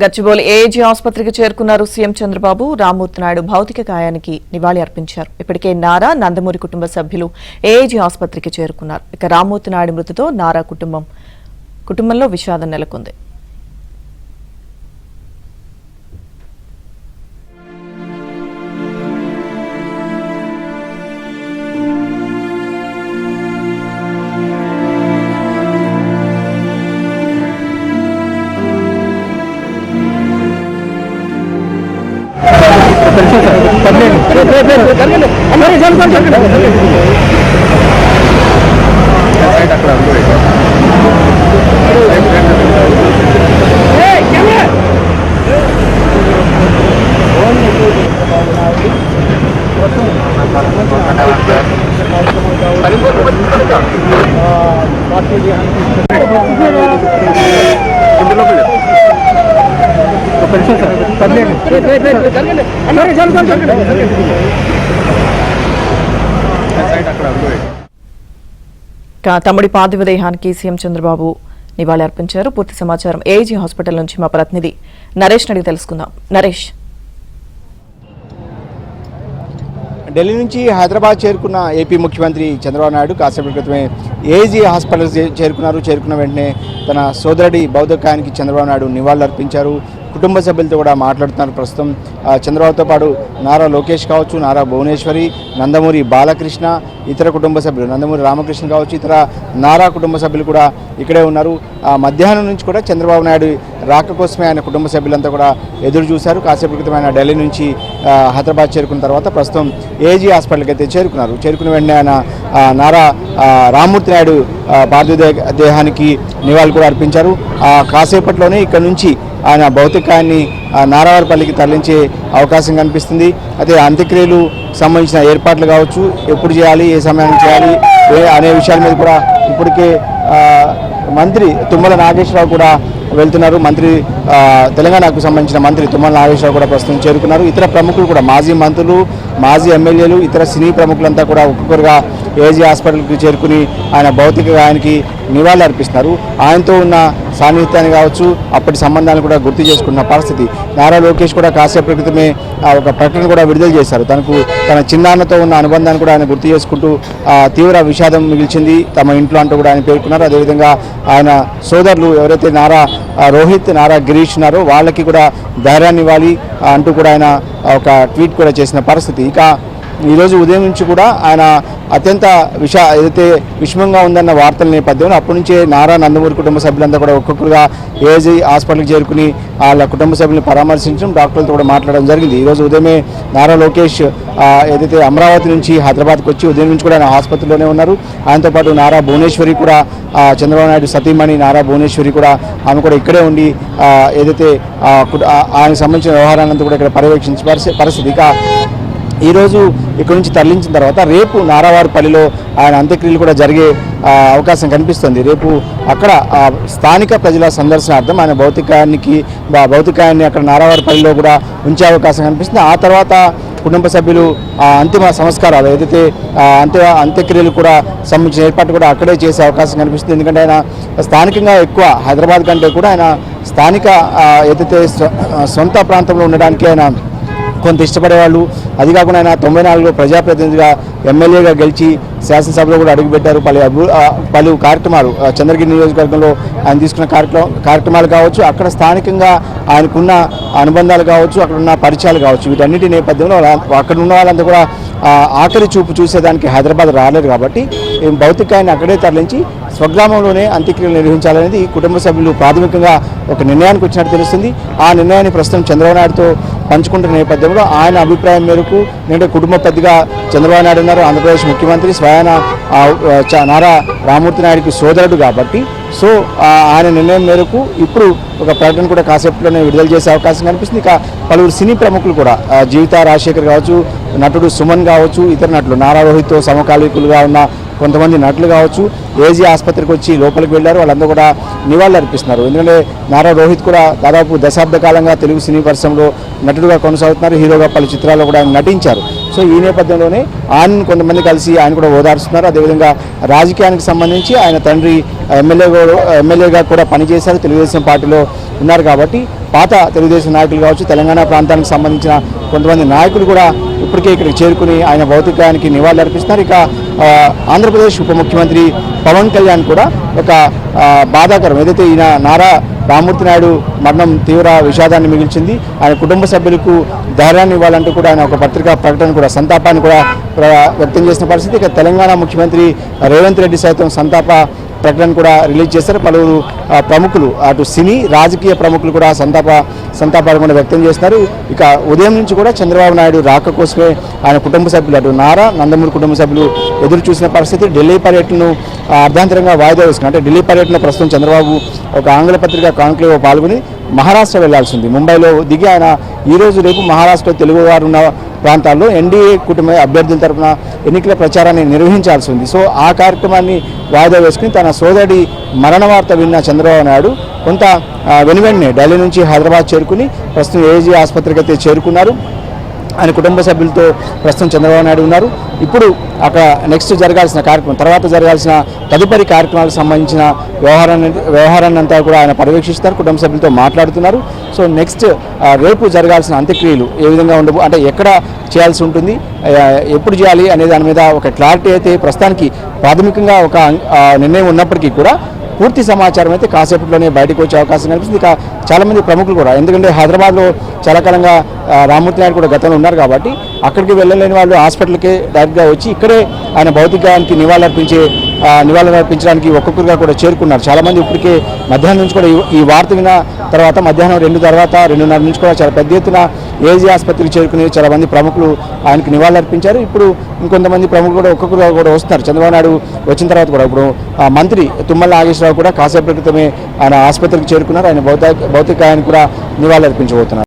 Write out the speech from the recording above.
Gachibowli AAG ఆసుపత్రికి చేరుకున్నారు CM Chandrababu. Rammurthy Naidu భౌతిక కాయానికి నివాళి అర్పించారు. ఇప్పటికే నారా, నందమూరి కుటుంబ సభ్యులు ఏఏజీ ఆసుపత్రికి చేరుకున్నారు. ఇక రామ్మూర్తి నాయుడు మృతితో నారా కుటుంబంలో విషాదం నెలకొంది. తమ్ముడి పార్థివ దేహానికి సీఎం చంద్రబాబు నివాళి అర్పించారు. పూర్తి సమాచారం ఏజీ హాస్పిటల్ నుంచి మా ప్రతినిధి నరేష్ అడిగి తెలుసుకుందాం. నరేష్, ఢిల్లీ నుంచి హైదరాబాద్ చేరుకున్న ఏపీ ముఖ్యమంత్రి చంద్రబాబు నాయుడు కాసేపటి క్రితమే ఏజీ హాస్పిటల్ చేరుకున్న వెంటనే తన సోదరుడి భౌతికాయానికి చంద్రబాబు నాయుడు నివాళులు అర్పించారు. కుటుంబ సభ్యులతో కూడా మాట్లాడుతున్నారు. ప్రస్తుతం చంద్రబాబుతో పాటు నారా లోకేష్ కావచ్చు, నారా భువనేశ్వరి, నందమూరి బాలకృష్ణ, ఇతర కుటుంబ సభ్యులు నందమూరి రామకృష్ణ కావచ్చు, ఇతర నారా కుటుంబ సభ్యులు కూడా ఇక్కడే ఉన్నారు. మధ్యాహ్నం నుంచి కూడా చంద్రబాబు నాయుడు రాక కోసమే ఆయన కుటుంబ సభ్యులంతా కూడా ఎదురు చూశారు. కాసేపు క్రితం ఆయన ఢిల్లీ నుంచి హైదరాబాద్ చేరుకున్న తర్వాత ప్రస్తుతం ఏజీ హాస్పిటల్కి అయితే చేరుకున్నారు. చేరుకున్న వెంటనే ఆయన నారా రామ్మూర్తి నాయుడు పార్థివ దేహానికి నివాళులు కూడా అర్పించారు. కాసేపట్లోనే ఇక్కడ నుంచి ఆయన భౌతికాయాన్ని నారావారిపల్లికి తరలించే అవకాశం కనిపిస్తుంది. అయితే అంత్యక్రియలు సంబంధించిన ఏర్పాట్లు కావచ్చు, ఎప్పుడు చేయాలి, ఏ సమయానికి చేయాలి అనే విషయాల మీద కూడా ఇప్పటికే మంత్రి తుమ్మల నాగేశ్వరరావు కూడా వెళ్తున్నారు. తెలంగాణకు సంబంధించిన మంత్రి తుమ్మల నాగేశ్వరరావు కూడా ప్రస్తుతం చేరుకున్నారు. ఇతర ప్రముఖులు కూడా మాజీ మంత్రులు, మాజీ ఎమ్మెల్యేలు, ఇతర సినీ ప్రముఖులంతా కూడా ఒక్కొక్కరుగా ఏజీ హాస్పిటల్కి చేరుకుని ఆయన భౌతిక గాయానికి నివాళులు అర్పిస్తున్నారు. ఆయనతో ఉన్న సాన్నిహిత్యాన్ని కావచ్చు, అప్పటి సంబంధాలను కూడా గుర్తు చేసుకున్న పరిస్థితి. నారా లోకేష్ కూడా కాసేపటి క్రితమే ఒక ప్రకటన కూడా విడుదల చేశారు. తన చిన్నాన్నతో ఉన్న అనుబంధాన్ని కూడా ఆయన గుర్తు చేసుకుంటూ తీవ్ర విషాదం మిగిల్చింది తమ ఇంట్లో అంటూ కూడా ఆయన పేర్కొన్నారు. అదేవిధంగా ఆయన సోదరులు ఎవరైతే నారా రోహిత్, నారా గిరీష్ ఉన్నారో వాళ్ళకి కూడా ధైర్యాన్ని ఇవ్వాలి అంటూ కూడా ఆయన ఒక ట్వీట్ కూడా చేసిన పరిస్థితి. ఇక ఈరోజు ఉదయం నుంచి కూడా ఆయన అత్యంత ఏదైతే విషమంగా ఉందన్న వార్తల నేపథ్యంలో అప్పటి నుంచే నారా, నందమూరి కుటుంబ సభ్యులంతా కూడా ఒక్కొక్కరుగా ఏజీ హాస్పిటల్కి చేరుకుని వాళ్ళ కుటుంబ సభ్యులను పరామర్శించడం, డాక్టర్లతో కూడా మాట్లాడడం జరిగింది. ఈరోజు ఉదయమే నారా లోకేష్ ఏదైతే అమరావతి నుంచి హైదరాబాద్కి వచ్చి ఉదయం నుంచి కూడా ఆయన ఆసుపత్రిలోనే ఉన్నారు. ఆయనతో పాటు నారా భువనేశ్వరి కూడా, చంద్రబాబు నాయుడు సతీమణి నారా భువనేశ్వరి కూడా, ఆమె కూడా ఇక్కడే ఉండి ఏదైతే ఆయనకు సంబంధించిన వ్యవహారాలంతా కూడా ఇక్కడ పర్యవేక్షించే పరిస్థితి. ఇక ఈరోజు ఇక్కడ నుంచి తరలించిన తర్వాత రేపు నారావారిపల్లిలో ఆయన అంత్యక్రియలు కూడా జరిగే అవకాశం కనిపిస్తుంది. రేపు అక్కడ స్థానిక ప్రజల సందర్శనార్థం ఆయన భౌతికాయాన్ని అక్కడ నారావారిపల్లిలో కూడా ఉంచే అవకాశం కనిపిస్తుంది. ఆ తర్వాత కుటుంబ సభ్యులు అంతిమ సంస్కారాలు ఏదైతే అంత్యక్రియలు కూడా సంబంధించిన ఏర్పాటు కూడా అక్కడే చేసే అవకాశం కనిపిస్తుంది. ఎందుకంటే ఆయన స్థానికంగా ఎక్కువ హైదరాబాద్ కంటే కూడా ఆయన స్థానిక ఏదైతే సొంత ప్రాంతంలో ఉండడానికి ఆయన కొంత ఇష్టపడేవాళ్ళు. అది కాకుండా ఆయన 94లో ప్రజాప్రతినిధిగా ఎమ్మెల్యేగా గెలిచి శాసనసభలో కూడా అడుగుపెట్టారు. పలు కార్యక్రమాలు చంద్రగిరి నియోజకవర్గంలో ఆయన తీసుకున్న కార్యక్రమాలు కావచ్చు, అక్కడ స్థానికంగా ఆయనకున్న అనుబంధాలు కావచ్చు, అక్కడ ఉన్న పరిచయాలు కావచ్చు, వీటన్నిటి నేపథ్యంలో అక్కడ ఉన్న వాళ్ళంతా కూడా ఆఖరి చూపు చూసేదానికి హైదరాబాద్ రాలేరు. కాబట్టి భౌతికాయాన్ని అక్కడే తరలించి స్వగ్రామంలోనే అంత్యక్రియలు నిర్వహించాలనేది కుటుంబ సభ్యులు ప్రాథమికంగా ఒక నిర్ణయానికి వచ్చినట్టు తెలుస్తుంది. ఆ నిర్ణయాన్ని ప్రస్తుతం చంద్రబాబు నాయుడుతో పంచుకుంటున్న నేపథ్యంలో ఆయన అభిప్రాయం మేరకు ఎందుకంటే కుటుంబ పెద్దగా చంద్రబాబు నాయుడు ఉన్నారు, ఆంధ్రప్రదేశ్ ముఖ్యమంత్రి, స్వయాన నారా రామ్మూర్తి నాయుడికి సోదరుడు కాబట్టి ఆయన నిర్ణయం మేరకు ఇప్పుడు ఒక ప్రకటన కూడా కాసేపులోనే విడుదల చేసే అవకాశం కనిపిస్తుంది. ఇక పలువురు సినీ ప్రముఖులు కూడా జీవిత రాజశేఖర్ కావచ్చు, నటుడు సుమన్ కావచ్చు, ఇతర నటులు నారా రోహిత్తో సమకాలీకులుగా ఉన్న కొంతమంది నటులు కావచ్చు ఏజీ ఆసుపత్రికి వచ్చి లోపలికి వెళ్ళారు. వాళ్ళందరూ కూడా నివాళులు అర్పిస్తున్నారు. ఎందుకంటే నారా రోహిత్ కూడా దాదాపు దశాబ్ద కాలంగా తెలుగు సినీ పరిశ్రమలో నటుడుగా కొనసాగుతున్నారు. హీరోగా పలు చిత్రాల్లో కూడా ఆయన నటించారు. సో ఈ నేపథ్యంలోనే ఆయన కొంతమంది కలిసి ఆయన కూడా ఓదార్స్తున్నారు. అదేవిధంగా రాజకీయానికి సంబంధించి ఆయన తండ్రి ఎమ్మెల్యేగా కూడా పనిచేశారు, తెలుగుదేశం పార్టీలో ఉన్నారు. కాబట్టి పాత తెలుగుదేశం నాయకులు కావచ్చు, తెలంగాణ ప్రాంతానికి సంబంధించిన కొంతమంది నాయకులు కూడా ఇప్పటికే ఇక్కడికి చేరుకుని ఆయన భౌతికానికి నివాళులు అర్పిస్తున్నారు. ఇక ఆంధ్రప్రదేశ్ ఉప ముఖ్యమంత్రి పవన్ కళ్యాణ్ కూడా ఒక బాధాకరం ఏదైతే ఈయన నారా రామ్మూర్తి నాయుడు మరణం తీవ్ర విషాదాన్ని మిగిల్చింది. ఆయన కుటుంబ సభ్యులకు ధైర్యాన్ని ఇవ్వాలంటూ కూడా ఆయన ఒక పత్రికా ప్రకటన కూడా సంతాపాన్ని కూడా వ్యక్తం చేసిన పరిస్థితి. ఇక తెలంగాణ ముఖ్యమంత్రి రేవంత్ రెడ్డి సైతం సంతాప ప్రకటన కూడా రిలీజ్ చేశారు. పలువురు ప్రముఖులు అటు సినీ రాజకీయ ప్రముఖులు కూడా సంతాపాన్ని కూడా వ్యక్తం చేస్తున్నారు. ఇక ఉదయం నుంచి కూడా చంద్రబాబు నాయుడు రాక కోసమే ఆయన కుటుంబ సభ్యులు అటు నారా నందమూరి కుటుంబ సభ్యులు ఎదురు చూసిన పరిస్థితి. ఢిల్లీ పర్యటనను అర్ధాంతరంగా వాయిదా వేసుకున్నారు. అంటే ఢిల్లీ పర్యటన ప్రస్తుతం చంద్రబాబు ఒక ఆంగ్ల పత్రిక కాన్క్లేవ్ పాల్గొని మహారాష్ట్ర వెళ్లాల్సింది. ముంబైలో దిగి ఆయన ఈరోజు రేపు మహారాష్ట్ర తెలుగువారు ఉన్న ప్రాంతాల్లో ఎన్డీఏ కూటమి అభ్యర్థుల తరఫున ఎన్నికల ప్రచారాన్ని నిర్వహించాల్సి ఉంది. సో ఆ కార్యక్రమాన్ని వాయిదా వేసుకుని తన సోదరుడి మరణ వార్త విన్న చంద్రబాబు నాయుడు కొంత వెనువెంటనే ఢిల్లీ నుంచి హైదరాబాద్ చేరుకుని ప్రస్తుతం ఏజీ ఆసుపత్రికి అయితే చేరుకున్నారు. ఆయన కుటుంబ సభ్యులతో ప్రస్తుతం చంద్రబాబు నాయుడు ఉన్నారు. ఇప్పుడు అక్కడ నెక్స్ట్ జరగాల్సిన కార్యక్రమం తర్వాత జరగాల్సిన తదుపరి కార్యక్రమాలకు సంబంధించిన వ్యవహారాన్ని అంతా కూడా ఆయన పర్యవేక్షిస్తారు, కుటుంబ సభ్యులతో మాట్లాడుతున్నారు. సో నెక్స్ట్ రేపు జరగాల్సిన అంత్యక్రియలు ఏ విధంగా ఉండవు, అంటే ఎక్కడ చేయాల్సి ఉంటుంది, ఎప్పుడు చేయాలి అనే దాని మీద ఒక క్లారిటీ అయితే ప్రస్తుతానికి ప్రాథమికంగా ఒక నిర్ణయం ఉన్నప్పటికీ కూడా పూర్తి సమాచారం అయితే కాసేపట్లోనే బయటకు వచ్చే అవకాశం కనిపిస్తుంది. ఇక చాలామంది ప్రముఖులు కూడా, ఎందుకంటే హైదరాబాద్లో చాలా కాలంగా రామ్మూర్తి నాయుడు కూడా గతంలో ఉన్నారు కాబట్టి అక్కడికి వెళ్ళలేని వాళ్ళు హాస్పిటల్కే డైరెక్ట్గా వచ్చి ఇక్కడే ఆయన భౌతికానికి నివాళులు అర్పించడానికి ఒక్కొక్కరుగా కూడా చేరుకున్నారు. చాలామంది ఇప్పటికే మధ్యాహ్నం నుంచి కూడా ఈ వార్త విన్న తర్వాత మధ్యాహ్నం 2:30 నుంచి కూడా చాలా పెద్ద ఎత్తున ఏజీ ఆసుపత్రికి చేరుకుని చాలా మంది ప్రముఖులు ఆయనకు నివాళులు అర్పించారు. ఇప్పుడు ఇంకొంతమంది ప్రముఖులు కూడా ఒక్కొక్కరుగా కూడా వస్తున్నారు. చంద్రబాబు నాయుడు వచ్చిన తర్వాత కూడా ఇప్పుడు మంత్రి తుమ్మల నాగేశ్వరరావు కూడా కాసేపటి క్రితమే ఆయన ఆసుపత్రికి చేరుకున్నారు. ఆయన భౌతికాయాన్ని కూడా నివాళులు అర్పించబోతున్నారు.